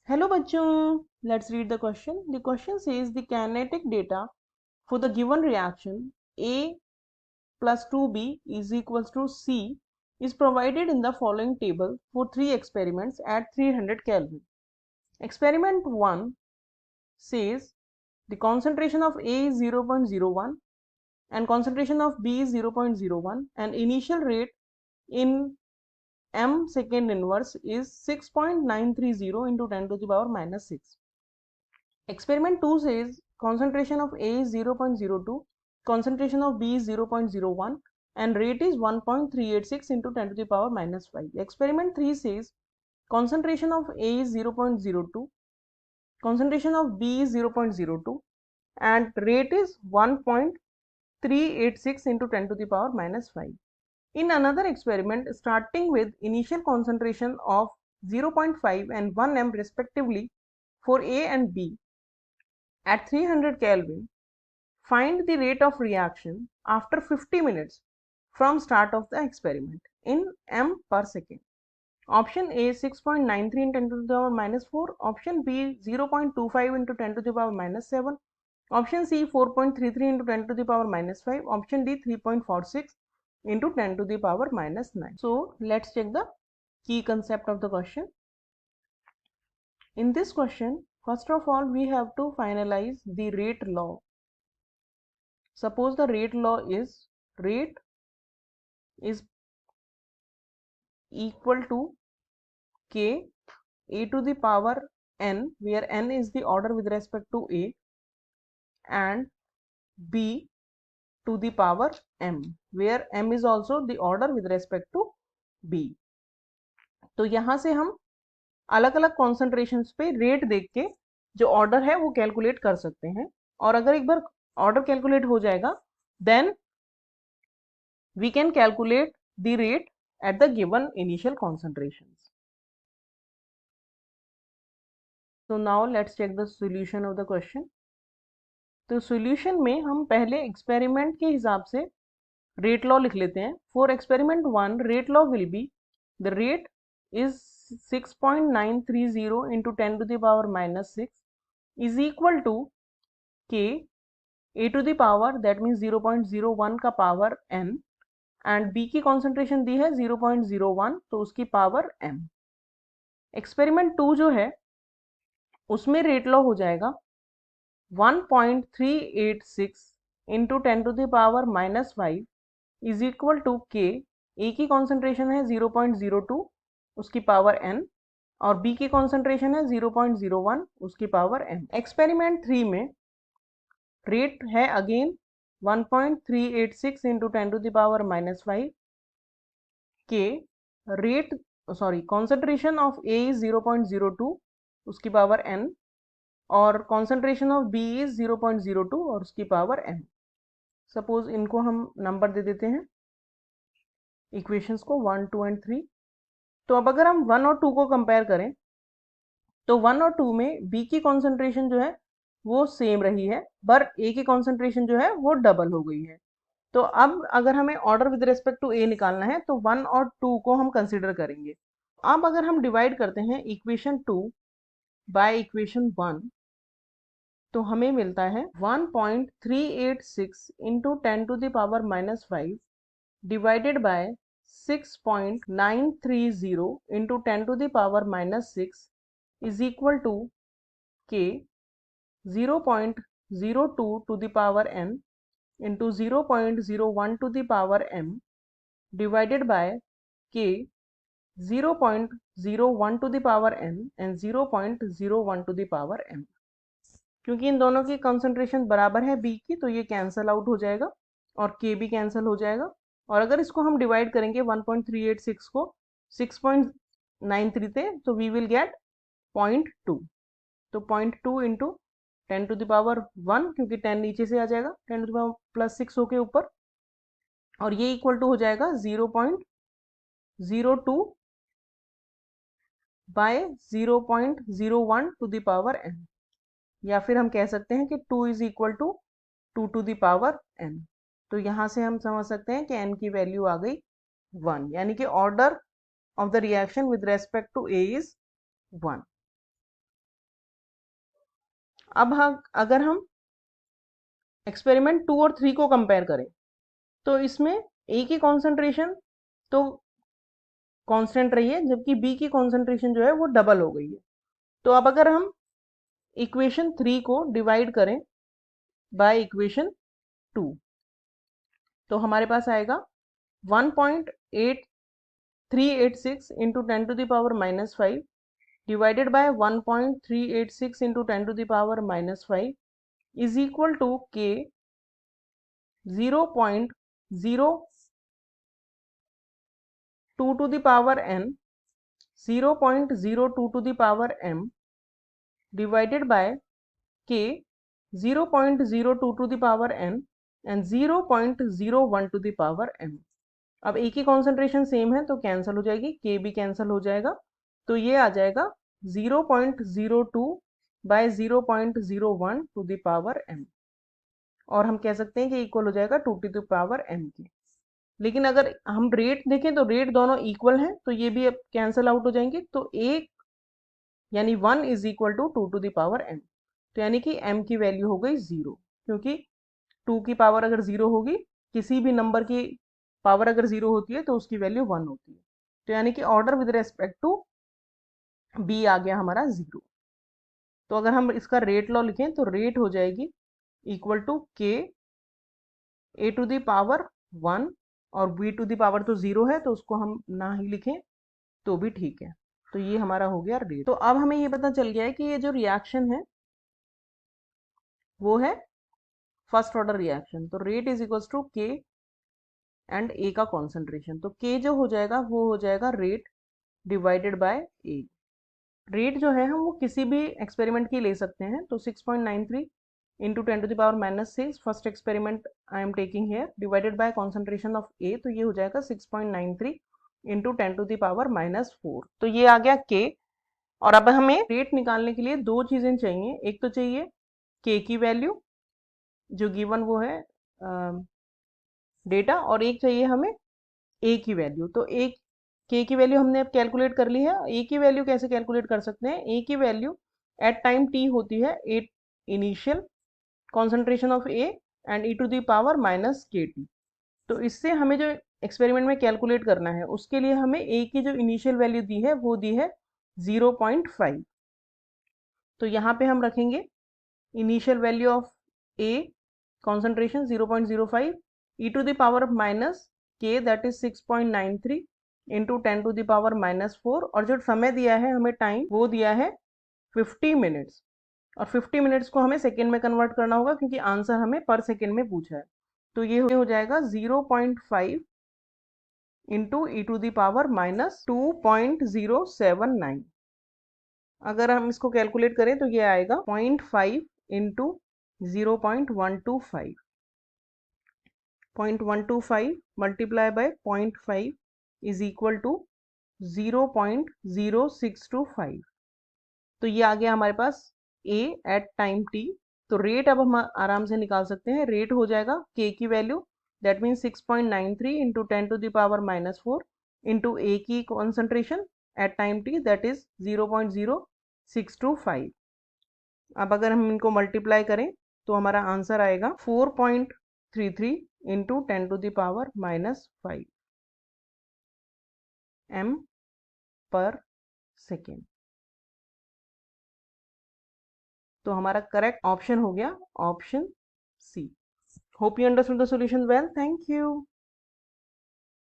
Hello bachchon, let's read the question. The question says the kinetic data for the given reaction A plus 2B is equals to C is provided in the following table for 3 experiments at 300 Kelvin. Experiment 1 says the concentration of A is 0.01 and concentration of B is 0.01 and initial rate in m second inverse is 6.930 into 10 to the power minus 6. Experiment 2 says concentration of A is 0.02, concentration of B is 0.01 and rate is 1.386 into 10 to the power minus 5. Experiment 3 says concentration of A is 0.02, concentration of B is 0.02 and rate is 1.386 into 10 to the power minus 5. In another experiment, starting with initial concentration of 0.5 and 1 m respectively for A and B at 300 Kelvin, find the rate of reaction after 50 minutes from start of the experiment in m per second. Option A 6.93 into 10 to the power minus 4, option B 0.25 into 10 to the power minus 7, option C 4.33 into 10 to the power minus 5, option D 3.46 into 10 to the power minus 9. So let's check the key concept of the question. In this question, first of all, we have to finalize the rate law. Suppose the rate law is rate is equal to k a to the power n, where n is the order with respect to a, and b to the power m, where m is also the order with respect to b. तो यहां से हम अलग अलग concentrations पे rate देख के जो ऑर्डर है वो कैलकुलेट कर सकते हैं, और अगर एक बार ऑर्डर कैलकुलेट हो जाएगा then we can calculate the rate at the given initial concentrations. So now let's check the solution of the question. तो solution में हम पहले एक्सपेरिमेंट के हिसाब से रेट लॉ लिख लेते हैं. For experiment 1 rate law will be the rate is 6.930 into 10 to the power minus 6 is equal to k a to the power, that means 0.01 का पावर n, एंड b की concentration दी है 0.01 तो उसकी power m. Experiment 2 जो है उसमें rate law हो जाएगा 1.386 into 10 to the power minus 5 is equal to k A की कॉन्सेंट्रेशन है 0.02 उसकी पावर n और b की कॉन्सेंट्रेशन है 0.01 उसकी पावर m. एक्सपेरिमेंट 3 में रेट है again 1.386 into 10 to the power minus 5 k rate concentration of A is 0.02 उसकी पावर n और कॉन्सेंट्रेशन ऑफ बी इज 0.02 और उसकी पावर n. सपोज इनको हम नंबर दे देते हैं इक्वेशंस को 1, 2 एंड 3. तो अब अगर हम 1 और 2 को कंपेयर करें तो 1 और 2 में बी की कॉन्सेंट्रेशन जो है वो सेम रही है, पर ए की कॉन्सेंट्रेशन जो है वो डबल हो गई है. तो अब अगर हमें ऑर्डर विद रिस्पेक्ट टू ए निकालना है तो 1 और 2 को हम कंसिडर करेंगे. अब अगर हम डिवाइड करते हैं इक्वेशन 2 बाय इक्वेशन 1 तो हमें मिलता है 1.386 into 10 to the power minus 5 divided by 6.930 into 10 to the power minus 6 is equal to k 0.02 to the power n into 0.01 to the power m divided by k 0.01 to the power n and 0.01 to the power m. क्योंकि इन दोनों की concentration बराबर है b की तो ये cancel out हो जाएगा और k भी कैंसल हो जाएगा. और अगर इसको हम डिवाइड करेंगे 1.386 को 6.93 से तो वी विल गेट 0.2. तो 0.2 इंटू 10 टू द पावर 1 क्योंकि 10 नीचे से आ जाएगा 10 टू द पावर प्लस 6 होके ऊपर, और ये इक्वल टू हो जाएगा 0.02 by 0.01 to the power n, या फिर हम कह सकते हैं कि 2 is equal to 2 to the power n. तो यहां से हम समझ सकते हैं कि n की वैल्यू आ गई 1, यानी कि order of the reaction with respect to a is 1. अब अगर हम एक्सपेरिमेंट 2 और 3 को कंपेयर करें तो इसमें ए की कॉन्सेंट्रेशन तो कांस्टेंट रही है, जबकि बी की कॉन्सेंट्रेशन जो है वो डबल हो गई है। तो अब अगर हम इक्वेशन 3 को डिवाइड करें बाय इक्वेशन 2 तो हमारे पास आएगा 1.8386 into 10 to the power minus 5 divided by 1.386 into 10 to the power minus 5 is equal to k 0.02 to the power n 0.02 to the power m divided by k 0.02 to the power n and 0.01 to the power m। अब एक ही concentration same है तो cancel हो जाएगी, k भी cancel हो जाएगा, तो ये आ जाएगा 0.02 by 0.01 to the power m, और हम कह सकते हैं कि इक्वल हो जाएगा 2 टू द पावर m के। लेकिन अगर हम रेट देखें तो रेट दोनों इक्वल हैं, तो ये भी अब कैंसिल आउट हो जाएंगे, तो एक यानी 1 is equal to 2 to the power m। तो यानी कि m की वैल्यू हो गई 0, क्योंकि 2 की पावर अगर 0 होगी, किसी भी नंबर की पावर अगर 0 होती है तो उसकी वैल्यू 1 होती है। तो यानी कि order with respect to b आ गया हमारा 0। तो अगर हम इसका रेट लॉ लिखें तो रेट हो जाएगी equal to k A to the power 1, और b टू द पावर तो 0 है तो उसको हम ना ही लिखें तो भी ठीक है। तो ये हमारा हो गया रेट। तो अब हमें ये पता चल गया है कि ये जो रिएक्शन है वो है फर्स्ट ऑर्डर रिएक्शन। तो रेट इज इक्वल्स टू के एंड ए का कॉन्सेंट्रेशन। तो के जो हो जाएगा वो हो जाएगा rate divided by A. Rate जो है हम वो किसी भी एक्सपेरिमेंट की ले सकते हैं। तो 6.93 into 10 to the power minus 6 first experiment I am taking here divided by concentration of A, तो ये हो जाएगा 6.93 into 10 to the power minus 4। तो ये आ गया के। और अब हमें रेट निकालने के लिए दो चीजें चाहिए, एक तो चाहिए के की वैल्यू जो गिवन वो है डेटा, और एक चाहिए हमें ए की वैल्यू। तो एक के की वैल्यू हमने अब कैलकुलेट कर ली है। ए की वैल्यू कैसे कैलकुलेट कर सकते हैं? ए की वैल्यू एट टाइम टी होती है A initial concentration of A and e to the power minus K T. तो इससे हमें जो एक्सपेरिमेंट में कैलकुलेट करना है उसके लिए हमें ए की जो इनिशियल वैल्यू दी है वो दी है 0.5। तो यहाँ पे हम रखेंगे initial value of A concentration 0.05 e to the power of minus k that is 6.93 into 10 to the power minus 4, और जो समय दिया है हमें टाइम वो दिया है 50 मिनट्स, और 50 मिनट्स को हमें सेकेंड में कन्वर्ट करना होगा क्योंकि आंसर हमें पर सेकेंड में पूछा है। तो ये हो जाएगा 0.5 into e to the power minus 2.079। अगर हम इसको कैलकुलेट करें तो ये आएगा 0.5 into 0.125, 0.125 multiply by 0.5 is equal to 0.0625। तो ये आ गया हमारे पास ए एट टाइम टी। तो रेट अब हम आराम से निकाल सकते हैं। रेट हो जाएगा के की value that means 6.93 into 10 to the power minus 4 into A की concentration at time T that is 0.0625। अब अगर हम इनको मल्टीप्लाई करें तो हमारा आंसर आएगा 4.33 into 10 to the power minus 5 m per second. तो हमारा करेक्ट ऑप्शन हो गया option C. Hope you understood the solution well. Thank you.